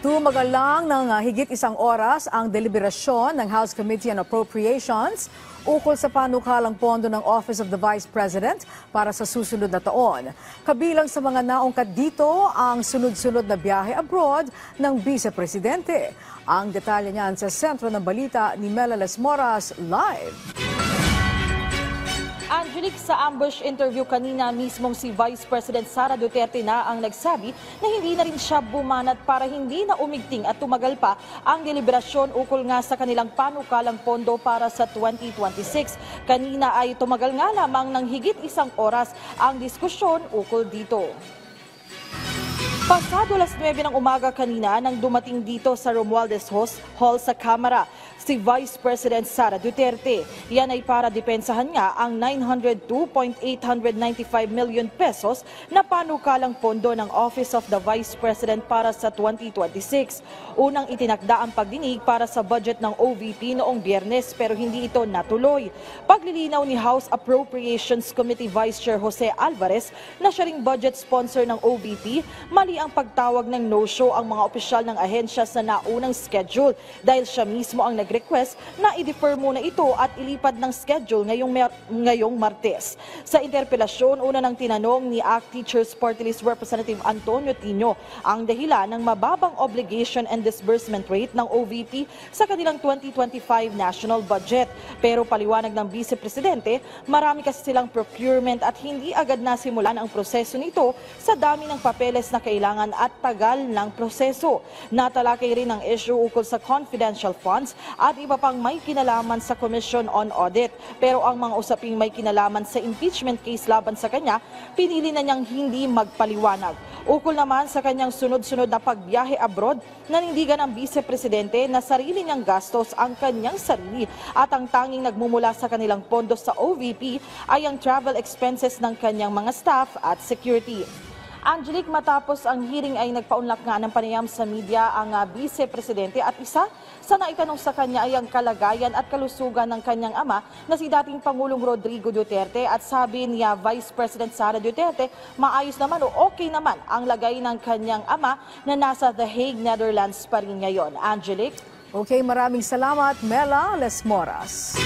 Tumagal lang ng higit isang oras ang deliberasyon ng House Committee on Appropriations ukol sa panukalang pondo ng Office of the Vice President para sa susunod na taon. Kabilang sa mga naungkat dito ang sunod-sunod na biyahe abroad ng Vice Presidente. Ang detalye niyan sa sentro ng balita ni Mela Les Moras live. Angelique, sa ambush interview kanina mismong si Vice President Sara Duterte na ang nagsabi na hindi na rin siya bumanat para hindi na umigting at tumagal pa ang deliberasyon ukol nga sa kanilang panukalang pondo para sa 2026. Kanina ay tumagal nga lamang ng higit isang oras ang diskusyon ukol dito. Pasado alas 9 ng umaga kanina nang dumating dito sa Romualdez Hall sa Kamara si Vice President Sara Duterte. Yan ay para depensahan nga ang 902.895 million pesos na panukalang pondo ng Office of the Vice President para sa 2026. Unang itinakda ang pagdinig para sa budget ng OVP noong Biyernes pero hindi ito natuloy. Paglilinaw ni House Appropriations Committee Vice Chair Jose Alvarez na siya ring budget sponsor ng OVP, mali ang pagtawag ng no-show ang mga opisyal ng ahensya sa naunang schedule dahil siya mismo ang nag-request na i-defer muna ito at ilipad ng schedule ngayong Martes. Sa interpelasyon, una nang tinanong ni ACT Teachers Party List Representative Antonio Tino ang dahilan ng mababang obligation and disbursement rate ng OVP sa kanilang 2025 national budget. Pero paliwanag ng Vice Presidente, marami kasi silang procurement at hindi agad nasimulan ang proseso nito sa dami ng papeles na kailangan at tagal ng proseso. Natalakay rin ang issue ukol sa confidential funds at iba pang may kinalaman sa Commission on Audit. Pero ang mga usaping may kinalaman sa impeachment case laban sa kanya, pinili na niyang hindi magpaliwanag. Ukol naman sa kanyang sunod-sunod na pagbiyahe abroad, nanindigan ang Vice Presidente na sarili niyang gastos ang kanyang sarili at ang tanging nagmumula sa kanilang pondo sa OVP ay ang travel expenses ng kanyang mga staff at security. Angelique, matapos ang hearing ay nagpaunlak nga ng panayam sa media ang Vice Presidente at isa sa naitanong sa kanya ay ang kalagayan at kalusugan ng kanyang ama na si dating Pangulong Rodrigo Duterte at sabi niya Vice President Sara Duterte, maayos naman o okay naman ang lagay ng kanyang ama na nasa The Hague, Netherlands pa rin ngayon. Angelique? Okay, maraming salamat Mela Les Moras.